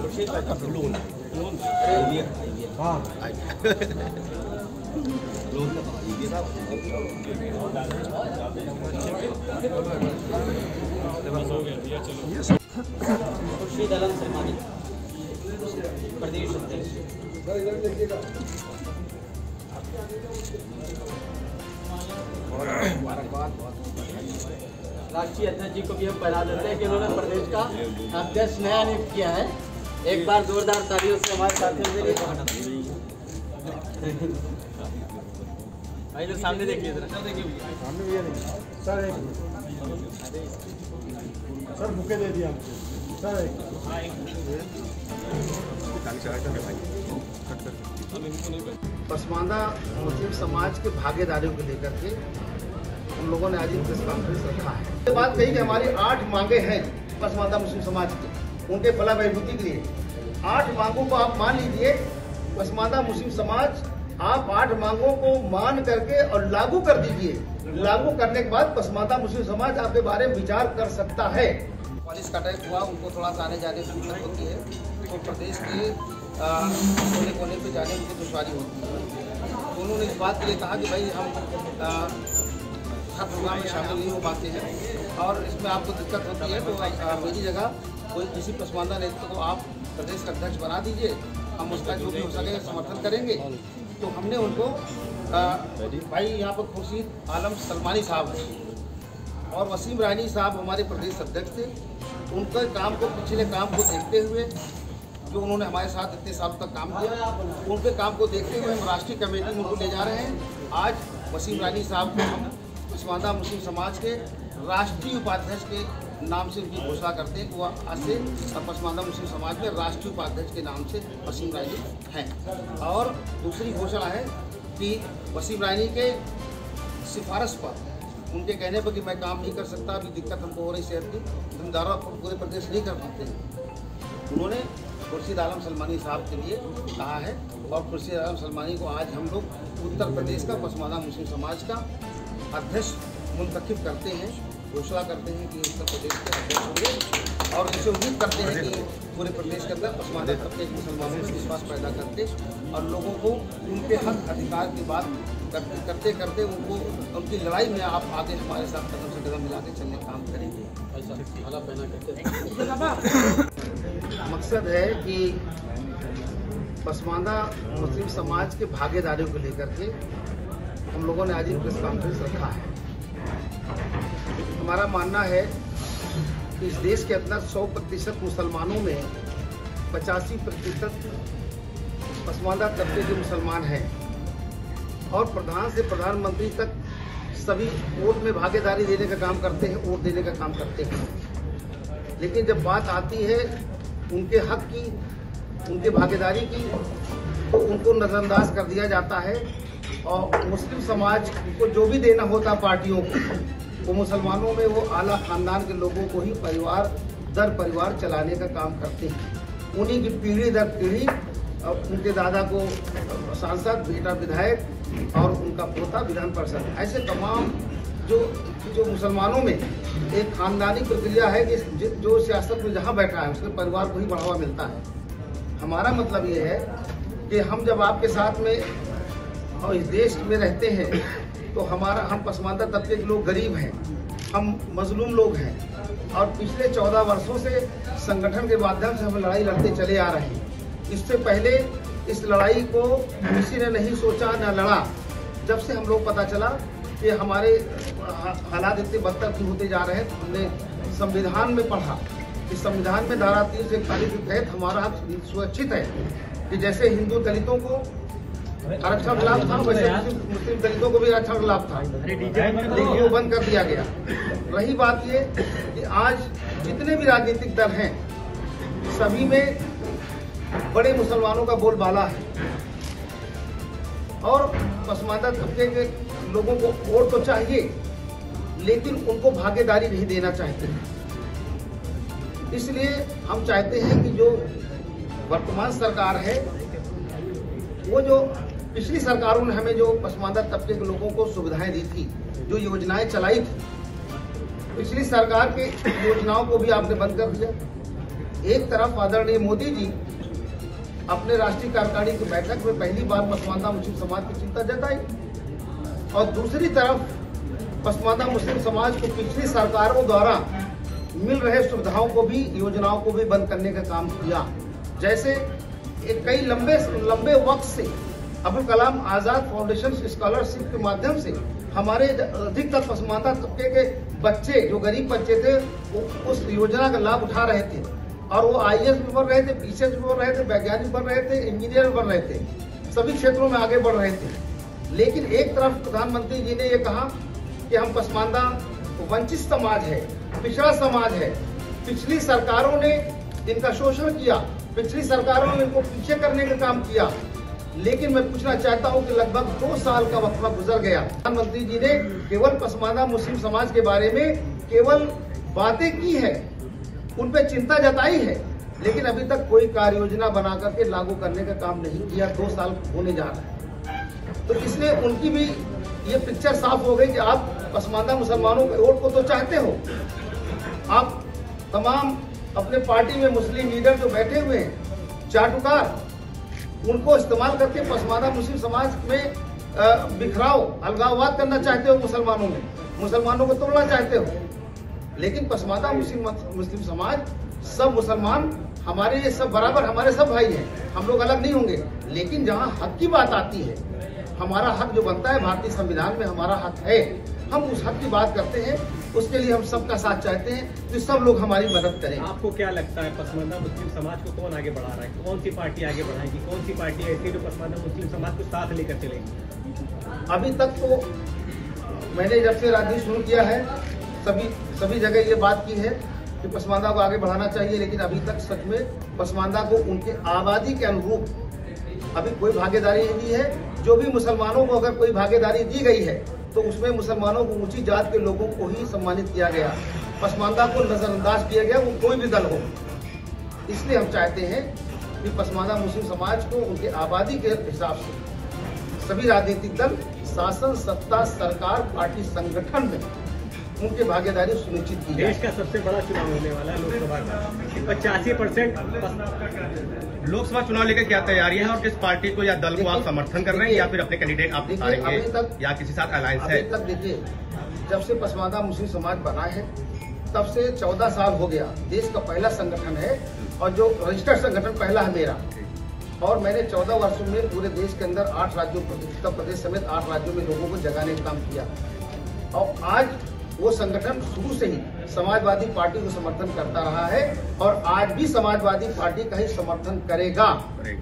खुर्शीद आलम सलमानी प्रदेश अध्यक्ष। राष्ट्रीय अध्यक्ष जी को भी हम बता देते हैं कि उन्होंने प्रदेश का अध्यक्ष नया नियुक्त किया है। एक बार जोरदार तालियों से हमारे साथियों के लिए भाई लोग सामने देखिए जरा। सामने भी नहीं सर बुके दे दिया सर। पसमानदा मुस्लिम समाज के भागीदारियों को लेकर के हम लोगों ने आज एक प्रेस कॉन्फ्रेंस रखा है। ये बात कही कि हमारी 8 मांगे हैं पसमानदा मुस्लिम समाज की, उनके फला बहबूदी के लिए। 8 मांगों को आप मान लीजिए। पसमानदा मुस्लिम समाज आप 8 मांगों को मान करके और लागू कर दीजिए। लागू करने के बाद पसमानदा मुस्लिम समाज आपके बारे में विचार कर सकता है। पुलिस का अटैक हुआ, उनको थोड़ा सा आने जाने की दिक्कत होती है, तो प्रदेश के कोने कोने पे जाने में दुश्वारी होती है। तो उन्होंने इस बात के लिए कहा कि भाई हम हर प्रोग्राम में शामिल नहीं हो पाते हैं और इसमें आपको दिक्कत होती है, तो मेरी जगह कोई किसी पसमानदा नेता को आप प्रदेश का अध्यक्ष बना दीजिए, हम उसका जो भी हो सके समर्थन करेंगे। तो हमने उनको भाई यहाँ पर खुर्शीद आलम सलमानी साहब हैं और वसीम रानी साहब हमारे प्रदेश अध्यक्ष थे। उनके काम को, पिछले काम को देखते हुए, जो उन्होंने हमारे साथ इतने सालों तक काम किया, उनके काम को देखते हुए हम राष्ट्रीय कमेटी में उनको ले जा रहे हैं। आज वसीम रानी साहब को हम पसमानदा मुस्लिम समाज के राष्ट्रीय उपाध्यक्ष के नाम से उनकी घोषणा करते हैं कि वह आज से पसमानदा मुस्लिम समाज में राष्ट्रीय उपाध्यक्ष के नाम से वसीम रानी हैं। और दूसरी घोषणा है कि वसीम रानी के सिफारिश पर, उनके कहने पर कि मैं काम नहीं कर सकता, अभी दिक्कत हमको हो रही सेहत की, धंधारा पूरे प्रदेश नहीं कर पाते हैं, उन्होंने खुर्शीद आलम सलमानी साहब के लिए कहा है। और खुर्शीद आलम सलमानी को आज हम लोग उत्तर प्रदेश का पसमानदा मुस्लिम समाज का अध्यक्ष मुंतखब करते हैं, घोषणा करते हैं कि उत्तर प्रदेश के अध्यक्ष होंगे और इसे उम्मीद करते हैं कि पूरे प्रदेश के अंदर पसमानदा तबके के मुसलमानों में विश्वास पैदा करते और लोगों को उनके हक अधिकार की बात करते करते उनको उनकी लड़ाई में आप आगे हमारे साथ कदम से कदम मिला के चलने का काम करेंगे। मकसद है कि पसमानदा मुस्लिम समाज के भागीदारियों को लेकर के हम लोगों ने आज एक प्रेस कॉन्फ्रेंस रखा है। हमारा मानना है कि इस देश के अंदर 100% मुसलमानों में 85% पसमानदा तबके के मुसलमान हैं और प्रधान से प्रधानमंत्री तक सभी वोट में भागीदारी देने का काम करते हैं, वोट देने का काम करते हैं। लेकिन जब बात आती है उनके हक की, उनके भागीदारी की, तो उनको नजरअंदाज कर दिया जाता है और मुस्लिम समाज को जो भी देना होता पार्टियों को, वो मुसलमानों में वो आला खानदान के लोगों को ही परिवार दर परिवार चलाने का काम करते हैं। उन्हीं की पीढ़ी दर पीढ़ी, उनके दादा को सांसद, बेटा विधायक और उनका पोता विधान पार्षद, ऐसे तमाम जो मुसलमानों में एक खानदानी प्रक्रिया है कि जो सियासत में जहाँ बैठा है उसके परिवार को ही बढ़ावा मिलता है। हमारा मतलब ये है कि हम जब आपके साथ में और इस देश में रहते हैं तो हम पसमानदा तबके के लोग गरीब हैं, हम मजलूम लोग हैं और पिछले 14 वर्षों से संगठन के माध्यम से हम लड़ाई लड़ते चले आ रहे हैं। इससे पहले इस लड़ाई को किसी ने नहीं सोचा न लड़ा। जब से हम लोग पता चला कि हमारे हालात इतने बदतर क्यों होते जा रहे हैं, तो हमने संविधान में पढ़ा कि संविधान में धारा 341 के तहत हमारा हक सुरक्षित है कि जैसे हिंदू दलितों को आरक्षण लाभ था वैसे मुस्लिम दलितों को भी आरक्षण लाभ था, लेकिन वो बंद कर दिया गया। रही बात ये कि आज जितने भी राजनीतिक दल हैं सभी में बड़े मुसलमानों का बोलबाला है और पसमानदा तबके के लोगों को वोट तो चाहिए लेकिन उनको भागीदारी नहीं देना चाहते। इसलिए हम चाहते हैं कि जो वर्तमान सरकार है वो जो पिछली सरकारों ने हमें जो पसमानदा तबके के लोगों को सुविधाएं दी थी, जो योजनाएं चलाई थी, पिछली सरकार के योजनाओं को भी आपने बंद कर दिया। एक तरफ आदरणीय मोदी जी अपने राष्ट्रीय कार्यकारिणी की बैठक में पहली बार पसमानदा मुस्लिम समाज की चिंता जताई और दूसरी तरफ पसमानदा मुस्लिम समाज को पिछली सरकारों द्वारा मिल रहे सुविधाओं को भी, योजनाओं को भी बंद करने का काम किया। जैसे कई लंबे वक्त से अब्दुल कलाम आजाद फाउंडेशन स्कॉलरशिप के माध्यम से हमारे अधिकतर पसमानदा तबके के बच्चे जो गरीब बच्चे थे वो उस योजना का लाभ उठा रहे थे और वो IAS भी बन रहे थे, PCS भी बन रहे थे, वैज्ञानिक बन रहे थे, इंजीनियर बन रहे थे, सभी क्षेत्रों में आगे बढ़ रहे थे। लेकिन एक तरफ प्रधानमंत्री जी ने ये कहा कि हम पसमानदा वंचित समाज है, पिछड़ा समाज है, पिछली सरकारों ने इनका शोषण किया, पिछली सरकारों ने इनको पीछे करने का काम किया। लेकिन मैं पूछना चाहता हूं कि लगभग 2 साल का वक्फा गुजर गया, प्रधानमंत्री जी ने केवल पसमानदा मुस्लिम समाज के बारे में केवल बातें की है, उन पे चिंता जताई है, लेकिन अभी तक कोई कार्य योजना बना करके लागू करने का काम नहीं किया। 2 साल होने जा रहा है, तो इसलिए उनकी भी ये पिक्चर साफ हो गई कि आप पसमानदा मुसलमानों के वोट को तो चाहते हो, आप तमाम अपने पार्टी में मुस्लिम लीडर जो बैठे हुए हैं चाटुकार, उनको इस्तेमाल करके पसमानदा मुस्लिम समाज में बिखराव, अलगाववाद करना चाहते हो, मुसलमानों को तोड़ना चाहते हो। लेकिन पसमानदा मुस्लिम समाज, सब मुसलमान हमारे ये सब बराबर, हमारे सब भाई हैं, हम लोग अलग नहीं होंगे। लेकिन जहाँ हक की बात आती है, हमारा हक जो बनता है भारतीय संविधान में हमारा हक है, हम उस हक की बात करते हैं, उसके लिए हम सबका साथ चाहते हैं कि सब लोग हमारी मदद करें। आपको क्या लगता है पसमानदा मुस्लिम समाज को कौन आगे बढ़ा रहा है, कौन सी पार्टी आगे बढ़ाएगी, कौन सी पार्टी ऐसी जो पसमानदा मुस्लिम समाज को साथ लेकर चलेगी? अभी तक तो मैंने जब से राजनीति शुरू किया है सभी जगह ये बात की है कि पसमानदा को आगे बढ़ाना चाहिए, लेकिन अभी तक सच में पसमानदा को उनके आबादी के अनुरूप अभी कोई भागीदारी नहीं दी है। जो भी मुसलमानों को अगर कोई भागीदारी दी गई है तो उसमें मुसलमानों को ऊंची जात के लोगों को ही सम्मानित किया गया, पसमानदा को नजरअंदाज किया गया, वो कोई भी दल हो। इसलिए हम चाहते हैं कि पसमानदा मुस्लिम समाज को उनके आबादी के हिसाब से सभी राजनीतिक दल, शासन, सत्ता, सरकार, पार्टी, संगठन में उनकी भागीदारी सुनिश्चित की जाए। देश का सबसे बड़ा चुनाव होने वाला है लोकसभा का, 85% लोकसभा चुनाव लेकर क्या तैयारियां हैं और किस पार्टी को या दल को आप समर्थन कर रहे हैं या फिर अपने कैंडिडेट आप उतारेंगे या किसी साथ अलायंस है? अभी तक देखिए, जब से पसमानदा मुस्लिम समाज बना है तब से 14 साल हो गया, देश का पहला संगठन है और जो रजिस्टर्ड संगठन पहला है मेरा। और मैंने 14 वर्षों में पूरे देश के अंदर 8 राज्यों, उत्तर प्रदेश समेत 8 राज्यों में लोगों को जगाने का काम किया। और आज वो संगठन शुरू से ही समाजवादी पार्टी को समर्थन करता रहा है और आज भी समाजवादी पार्टी का ही समर्थन करेगा।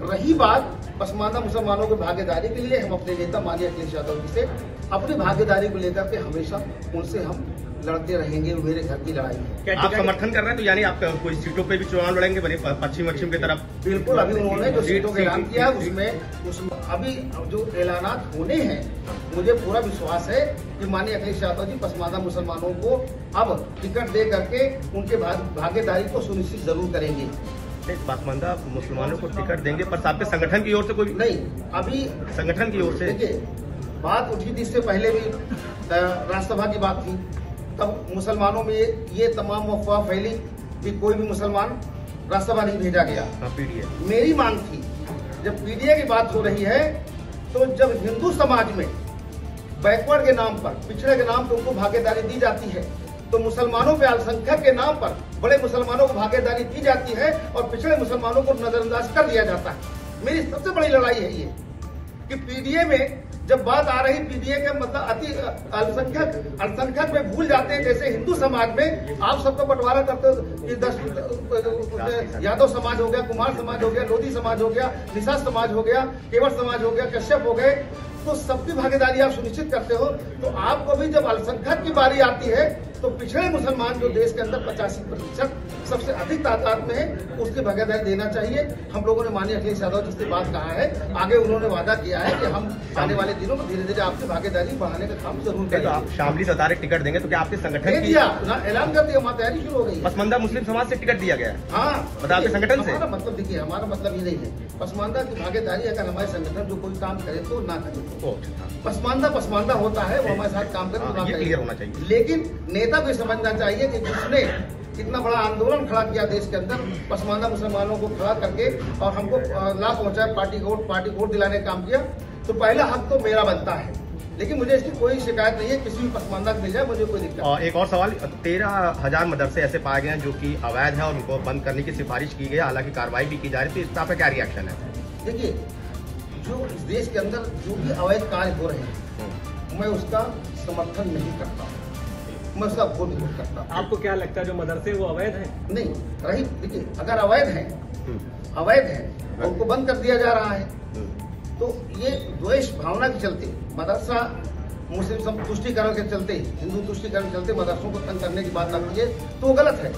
रही बात पसमानदा मुसलमानों की भागीदारी के लिए, हम अपने नेता माननीय अखिलेश यादव जी से अपनी भागीदारी को लेकर के हमेशा उनसे हम लड़ते रहेंगे। वो मेरे घर की लड़ाई है। आप समर्थन कर रहे हैं तो यानी आप कोई सीटों पे भी चुनाव लड़ेंगे पश्चिम की तरफ? बिल्कुल, अभी उन्होंने जो सीटों का ऐलान किया उसमें अभी जो ऐलानात होने हैं, मुझे पूरा विश्वास है कि माननीय अखिलेश यादव जी पसमानदा मुसलमानों को अब टिकट दे करके उनके भागीदारी को सुनिश्चित जरूर करेंगे। पसमानदा मुसलमानों को टिकट देंगे पर आपके संगठन की ओर से कोई नहीं? अभी संगठन की ओर से देखिए, बात उठी थी, इससे पहले भी राज्यसभा की बात थी, तब मुसलमानों में ये तमाम अफवाह फैली कि कोई भी मुसलमान राज्यसभा नहीं भेजा गया। मेरी मांग थी, जब पीडीए की बात हो रही है तो जब हिंदू समाज में बैकवर्ड के नाम पर, पिछड़े के नाम पर उनको भागीदारी दी जाती है, तो मुसलमानों पे अल्पसंख्यक के नाम पर बड़े मुसलमानों को भागीदारी दी जाती है और पिछड़े मुसलमानों को नजरअंदाज कर दिया जाता है। मेरी सबसे बड़ी लड़ाई है ये कि पीडीए में जब बात आ रही, पीडीए का मतलब अति अल्पसंख्यक में भूल जाते हैं। जैसे हिंदू समाज में आप सबका बंटवारा करते हो कि 10 यादव समाज हो गया, कुमार समाज हो गया, लोधी समाज हो गया, निषाद समाज हो गया, केवट समाज हो गया, कश्यप हो गए, तो सबकी भागीदारी आप सुनिश्चित करते हो। तो आपको भी जब अल्पसंख्यक की बारी आती है तो पिछड़े मुसलमान जो देश के अंदर 85% सबसे अधिक तादाद में है, उसकी भागीदारी देना चाहिए। हम लोगों ने माननीय अखिलेश यादव जी से बात कहा है, आगे उन्होंने वादा किया है कि हम आने वाले दिनों में धीरे धीरे आपकी भागीदारी बढ़ाने का काम जरूर करेंगे। आप शामली से तारीख टिकट देंगे तो क्या आपके संगठन की ऐलान कर दिया, हमारी तैयारी शुरू हो गई। पसमानदा मुस्लिम समाज से टिकट दिया गया? हाँ, मतलब आपके संगठन से? मतलब देखिए, हमारा मतलब ये नहीं है पसमानदा की भागीदारी, अगर हमारे संगठन जो कोई काम करे तो ना करे, पसमानदा होता है, वो हमारे साथ काम करे तो ना करे, क्लियर होना चाहिए। लेकिन नेता नेता को समझना चाहिए कि जिसने इतना बड़ा आंदोलन खड़ा किया देश के अंदर, पसमानदा मुसलमानों को खड़ा करके और हमको लाभ पहुंचाया, पार्टी को वोट दिलाने का काम किया, तो पहला हक तो मेरा बनता है। लेकिन मुझे इसकी कोई शिकायत नहीं है, किसी भी पसमानदा को मिल जाए, मुझे कोई दिक्कत नहीं। एक और सवाल, 13,000 मदरसे ऐसे पाए गए हैं जो कि अवैध है और उनको बंद करने की सिफारिश की गई, हालांकि कार्रवाई भी की जा रही थी, इस पर क्या रिएक्शन है? देखिए, जो इस देश के अंदर जो भी अवैध कार्य हो रहे हैं, मैं उसका समर्थन नहीं करता, मैं उसका वोट नहीं करता। आपको क्या लगता है जो मदरसे वो अवैध है? नहीं रही, देखिए अगर अवैध है और उनको बंद कर दिया जा रहा है, तो ये द्वेष भावना के चलते, मदरसा मुस्लिम तुष्टीकरण के चलते, हिंदू तुष्टीकरण के चलते मदरसों को तंग करने की बात आती है, तो वो गलत है।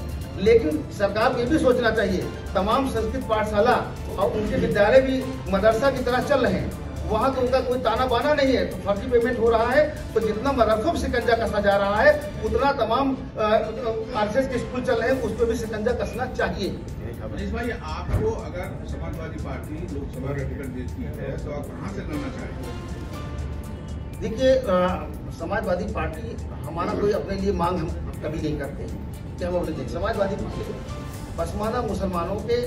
लेकिन सरकार को ये भी सोचना चाहिए, तमाम संस्कृत पाठशाला और उनके विद्यालय भी मदरसा की तरह चल रहे हैं, वहाँ तो उनका कोई ताना बाना नहीं है, तो फर्जी पेमेंट हो रहा है, तो जितना मदरसों पर शिकंजा कसा जा रहा है, उतना तमाम आरएसएस के स्कूल चल रहे हैं, उस पर भी शिकंजा कसना चाहिए। मनीष भाई, आपको अगर समाजवादी पार्टी लोकसभा का टिकट देती है तो आप कहाँ से लड़ना चाहेंगे? देखिए, समाजवादी पार्टी हमारा कोई अपने लिए मांग हम कभी नहीं करते हैं कि हम अपने समाजवादी पार्टी पसमानदा मुसलमानों के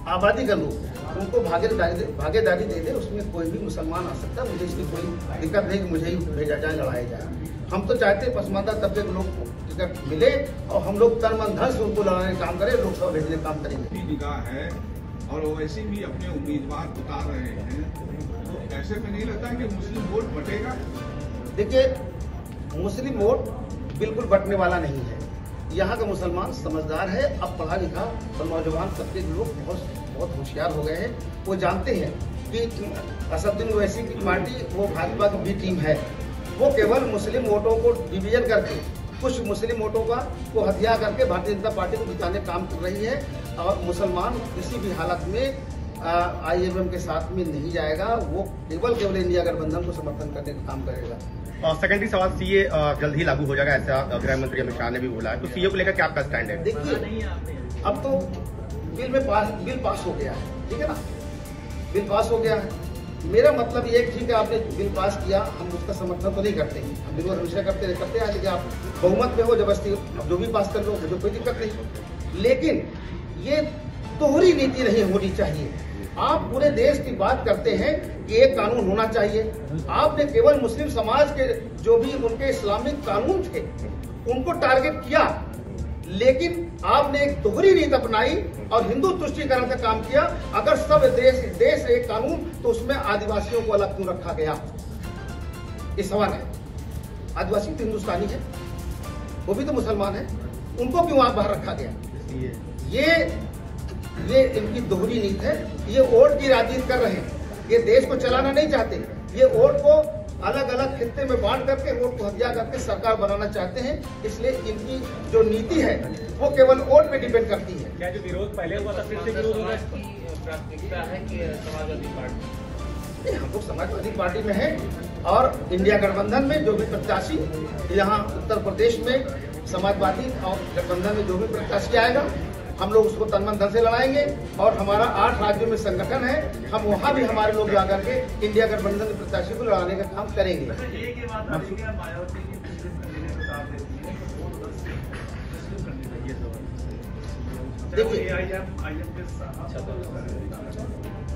आबादी का लोग उनको भागीदारी दे दे, उसमें कोई भी मुसलमान आ सकता है, मुझे इसकी कोई दिक्कत नहीं कि मुझे ही भेजा जाए, लड़ाया जाए। हम तो चाहते हैं पसमानदा तबके के लोग को टिकट मिले और हम लोग तन मन धन से उनको लड़ाने का काम करें, लोकसभा भेजने का काम करेंगे। निगाह है और ओवैसी भी अपने उम्मीदवार उतार रहे हैं, तो ऐसे में नहीं लगता कि मुस्लिम वोट बटेगा? देखिए, मुस्लिम वोट बिल्कुल बटने वाला नहीं है। यहाँ का मुसलमान समझदार है, अब पढ़ा लिखा और नौजवान तबके के लोग बहुत होशियार हो गए हैं। वो जानते हैं कि असदुद्दीन ओवैसी की पार्टी वो भाजपा की बी टीम है, वो केवल मुस्लिम वोटों को डिवीजन करके कुछ मुस्लिम वोटों को हत्या करके भारतीय जनता पार्टी को जिताने का काम कर रही है, और मुसलमान किसी भी हालत में IMM के साथ में नहीं जाएगा, वो केवल इंडिया गठबंधन को समर्थन करने का काम करेगा। सेकेंडरी सवाल, सीए जल्द ही लागू हो जाएगा, ऐसा गृह मंत्री अमित शाह ने भी बोला है, तो सीए को लेकर क्या आपका स्टैंड है? देखिए, अब तो बिल पास हो गया है, ठीक है ना, बिल पास हो गया है। मेरा मतलब ये ठीक है, आपने बिल पास किया, हम उसका समर्थन तो नहीं करते, हम बिल हमेशा करते हैं, लेकिन आप बहुमत में हो, जबरदस्ती जो भी पास कर लो, मुझे कोई दिक्कत नहीं। लेकिन ये दोहरी नीति नहीं होनी चाहिए। आप पूरे देश की बात करते हैं कि एक कानून होना चाहिए, आपने केवल मुस्लिम समाज के जो भी उनके इस्लामिक कानून थे उनको टारगेट किया, लेकिन आपने एक दोहरी नीति अपनाई और हिंदू तुष्टीकरण का काम किया। अगर सब देश एक कानून, तो उसमें आदिवासियों को अलग क्यों रखा गया? ये सवाल है। आदिवासी तो हिंदुस्तानी है, वो भी तो मुसलमान है, उनको क्यों बाहर रखा गया? ये इनकी दोहरी नीति है। ये वोट की राजनीति कर रहे हैं, ये देश को चलाना नहीं चाहते, ये वोट को अलग अलग खित्ते में बांट करके वोट को हत्या करके सरकार बनाना चाहते हैं। इसलिए इनकी जो नीति है वो केवल वोट पे डिपेंड करती है। क्या जो विरोध पहले हुआ था फिर से विरोध होगा? प्राथमिकता है कि समाजवादी पार्टी? हम लोग समाजवादी पार्टी में हैं और इंडिया गठबंधन में जो भी प्रत्याशी यहाँ उत्तर प्रदेश में समाजवादी और गठबंधन में जो भी प्रत्याशी आएगा, हम लोग उसको तन मन धन से लड़ाएंगे। और हमारा 8 राज्यों में संगठन है, हम वहाँ भी हमारे लोग जाकर के इंडिया गठबंधन के प्रत्याशी को लड़ाने का काम करेंगे।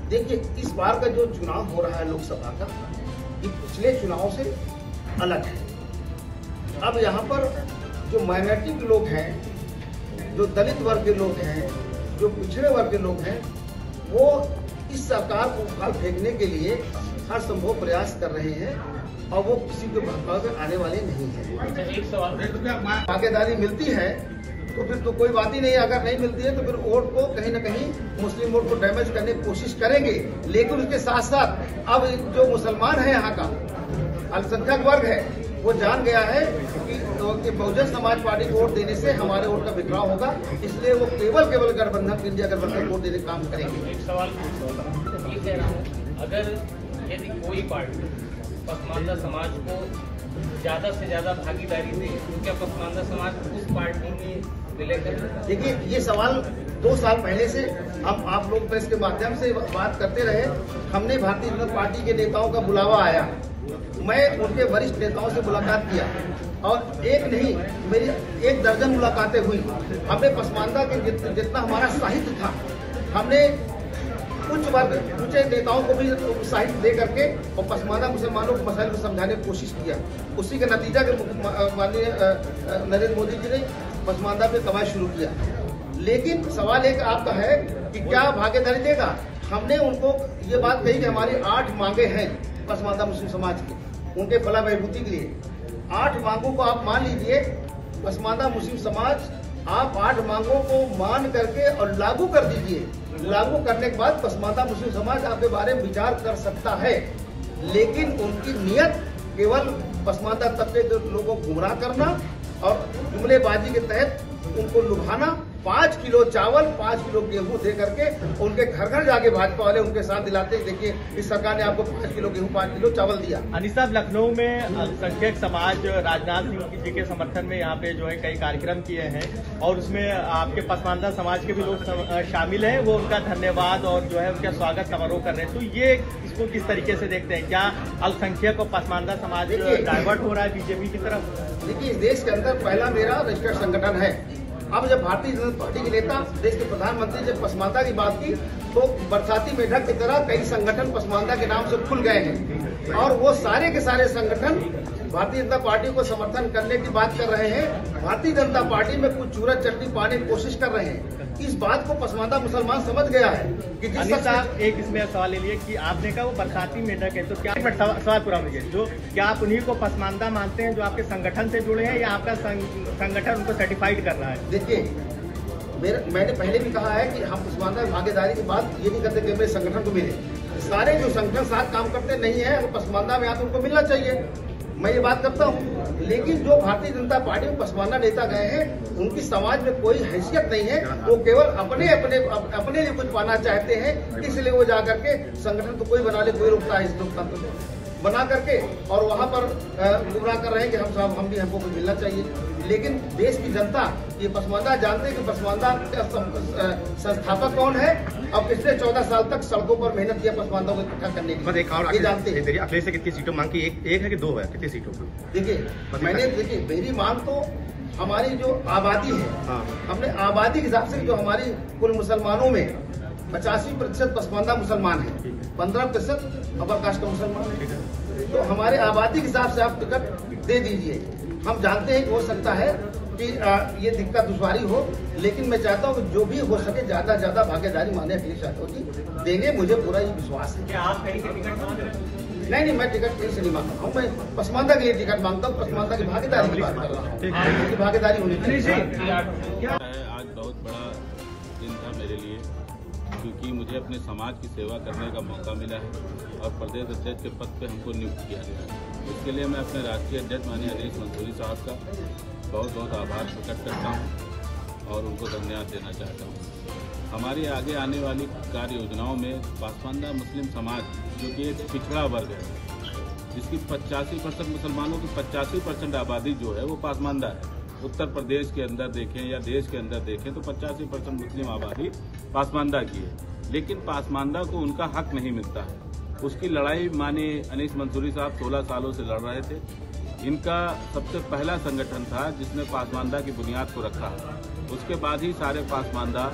देखिए, इस बार का जो चुनाव हो रहा है लोकसभा का, ये पिछले चुनाव से अलग है। अब यहाँ पर जो माइनॉरिटी के लोग हैं, जो दलित वर्ग के लोग हैं, जो पिछड़े वर्ग के लोग हैं, वो इस सरकार को उखाड़ फेंकने के लिए हर संभव प्रयास कर रहे हैं और वो किसी के बहकावे में आने वाले नहीं है। भागीदारी मिलती है तो फिर तो कोई बात ही नहीं है, अगर नहीं मिलती है तो फिर वोट को कहीं न कहीं मुस्लिम वोट को डैमेज करने की कोशिश करेंगे। लेकिन उसके साथ साथ अब जो मुसलमान है, यहाँ का अल्पसंख्यक वर्ग है, वो जान गया है कि बहुजन समाज पार्टी को वोट देने से हमारे वोट का बिखराव होगा, इसलिए वो केवल गठबंधन, इंडिया गठबंधन को वोट देने का काम करेंगे। एक सवाल अगर यदि कोई पार्टी पसमानदा समाज को ज्यादा से ज्यादा भागीदारी दे, तो क्या पसमानदा समाज उस पार्टी में मिलेगा? देखिए, ये सवाल 2 साल पहले से हम आप लोग प्रेस के माध्यम से बात करते रहे। हमने भारतीय जनता पार्टी के नेताओं का बुलावा आया, मैं उनके वरिष्ठ नेताओं से मुलाकात किया और एक नहीं, मेरी 1 दर्जन मुलाकातें हुई। हमने पसमानदा के जितना हमारा साहित्य था, हमने उच्च वर्ग ऊंचे नेताओं को भी साहित्य दे करके और पसमानदा मुसलमानों को मसाइल को समझाने की कोशिश किया। उसी का नतीजा के माननीय नरेंद्र मोदी जी ने पसमानदा पे कवायद शुरू किया। लेकिन सवाल एक आपका है कि क्या भागीदारी देगा। हमने उनको ये बात कही कि हमारी 8 मांगे हैं पसमानदा मुस्लिम समाज की, उनके फलाह बहबूदी के लिए। 8 मांगों को आप मान लीजिए, पसमानदा मुस्लिम समाज आप 8 मांगों को मान करके और लागू कर दीजिए। लागू करने के बाद पसमानदा मुस्लिम समाज आपके बारे में विचार कर सकता है, लेकिन उनकी नियत केवल पसमानदा तबके के लोगों को गुमराह करना और जुमलेबाजी के तहत उनको लुभाना। 5 किलो चावल 5 किलो गेहूं दे करके उनके घर घर जाके भाजपा वाले उनके साथ दिलाते हैं, देखिए इस सरकार ने आपको 5 किलो गेहूं 5 किलो चावल दिया। अनिस साहब, लखनऊ में अल्पसंख्यक समाज राजनाथ सिंह जी के समर्थन में यहाँ पे जो है कई कार्यक्रम किए हैं और उसमें आपके पसमानदा समाज के भी लोग शामिल हैं। वो उनका धन्यवाद और जो है उनका स्वागत समारोह कर रहे हैं। तो ये इसको किस तरीके से देखते हैं? क्या अल्पसंख्यक और पसमानदा समाज डाइवर्ट हो रहा है बीजेपी की तरफ? देखिए, इस देश के अंदर पहला मेरा रजिस्टर्ड संगठन है। अब जब भारतीय जनता पार्टी के नेता, देश के प्रधानमंत्री जब पसमानदा की बात की तो बरसाती मेढक की तरह कई संगठन पसमानदा के नाम से खुल गए हैं और वो सारे के सारे संगठन भारतीय जनता पार्टी को समर्थन करने की बात कर रहे हैं। भारतीय जनता पार्टी में कुछ चूरत चटनी पाने की कोशिश कर रहे हैं। इस बात को पसमानदा मुसलमान समझ गया है कि जिस साहब, एक इसमें सवाल ले लिए कि आपने कहा वो बरसाती मेढक है, तो क्या सवाल पूरा मुझे, जो क्या आप उन्हीं को पसमानदा मानते हैं जो आपके संगठन से जुड़े हैं, या आपका संगठन उनको सर्टिफाइड कर रहा है? देखिए, मैंने पहले भी कहा है कि हम पसमानदा भागीदारी की बात ये नहीं करते कि मेरे संगठन को मिले। सारे जो संगठन साथ काम करते नहीं है, अगर पसमानदा में आते उनको मिलना चाहिए, मैं ये बात करता हूँ। लेकिन जो भारतीय जनता पार्टी में पसमानदा नेता गए हैं, उनकी समाज में कोई हैसियत नहीं है। वो केवल अपने लिए कुछ पाना चाहते हैं, इसलिए वो जाकर के संगठन तो कोई बना ले, कोई रोकता है इस लोकतंत्र को बना करके और वहां पर गुमराह कर रहे हैं कि हम भी हमको कुछ मिलना चाहिए। लेकिन देश की जनता ये पसमानदा जानते हैं कि पसमानदा संस्थापक कौन है और पिछले 14 साल तक सड़कों पर मेहनत किया पसमानदा को इकट्ठा करने की। ये जानते हैं। अखिलेश से कितनी सीटों मांग की? एक है कि 2 है? कितनी सीटों पर? देखिए, मेरी मांग तो हमारी जो आबादी है, हमने आबादी के हिसाब से जो हमारी कुल मुसलमानों में 85% पसमानदा मुसलमान है, 15% अपर कास्ट का मुसलमान है। तो हमारे आबादी के हिसाब से आप टिकट दे दीजिए। हम जानते हैं कि हो सकता है कि ये दिक्कत दुश्वारी हो, लेकिन मैं चाहता हूँ कि जो भी हो सके ज्यादा ज्यादा भागीदारी माननीय अखिलेश यादव जी देंगे, मुझे पूरा ये विश्वास है। क्या आप कहीं से टिकट मांग रहे हैं? नहीं, मैं टिकट कहीं से नहीं मांगता हूँ। मैं पसमानदा के लिए टिकट मांगता हूँ, पसमानदा की भागीदारी की बात कर रहा हूँ। भागीदारी होनी चाहिए। आज बहुत बड़ा दिन था मेरे लिए, क्योंकि मुझे अपने समाज की सेवा करने का मौका मिला है और प्रदेश अध्यक्ष के पद पे हमको नियुक्त किया गया है। इसके लिए मैं अपने राष्ट्रीय अध्यक्ष माननीय अनीस मंसूरी साहब का बहुत बहुत आभार प्रकट करता हूँ और उनको धन्यवाद देना चाहता हूँ। हमारी आगे आने वाली कार्य योजनाओं में पसमानदा मुस्लिम समाज, जो कि एक पिछड़ा वर्ग है, जिसकी 85% मुसलमानों की 85% आबादी जो है वो पसमानदा है। उत्तर प्रदेश के अंदर देखें या देश के अंदर देखें तो 85% मुस्लिम आबादी पसमानदा की है, लेकिन पसमानदा को उनका हक नहीं मिलता है। उसकी लड़ाई माननीय अनीस मंसूरी साहब 16 सालों से लड़ रहे थे। इनका सबसे पहला संगठन था जिसने पसमानदा की बुनियाद को रखा। उसके बाद ही सारे पसमानदा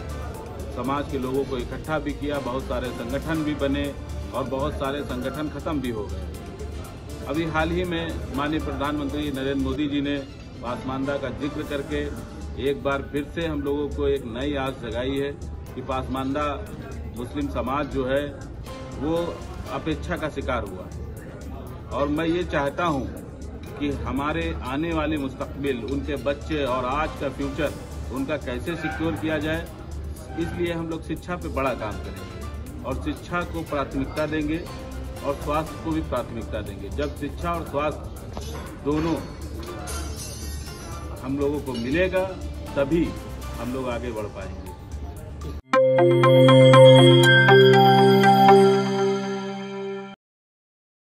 समाज के लोगों को इकट्ठा भी किया, बहुत सारे संगठन भी बने और बहुत सारे संगठन खत्म भी हो गए। अभी हाल ही में माननीय प्रधानमंत्री नरेंद्र मोदी जी ने पसमानदा का जिक्र करके एक बार फिर से हम लोगों को एक नई आस जगाई है कि पसमानदा मुस्लिम समाज जो है वो अपेक्षा का शिकार हुआ है। और मैं ये चाहता हूँ कि हमारे आने वाले मुस्तकबिल, उनके बच्चे और आज का फ्यूचर उनका कैसे सिक्योर किया जाए, इसलिए हम लोग शिक्षा पे बड़ा काम करेंगे और शिक्षा को प्राथमिकता देंगे और स्वास्थ्य को भी प्राथमिकता देंगे। जब शिक्षा और स्वास्थ्य दोनों हम लोगों को मिलेगा तभी हम लोग आगे बढ़ पाएंगे।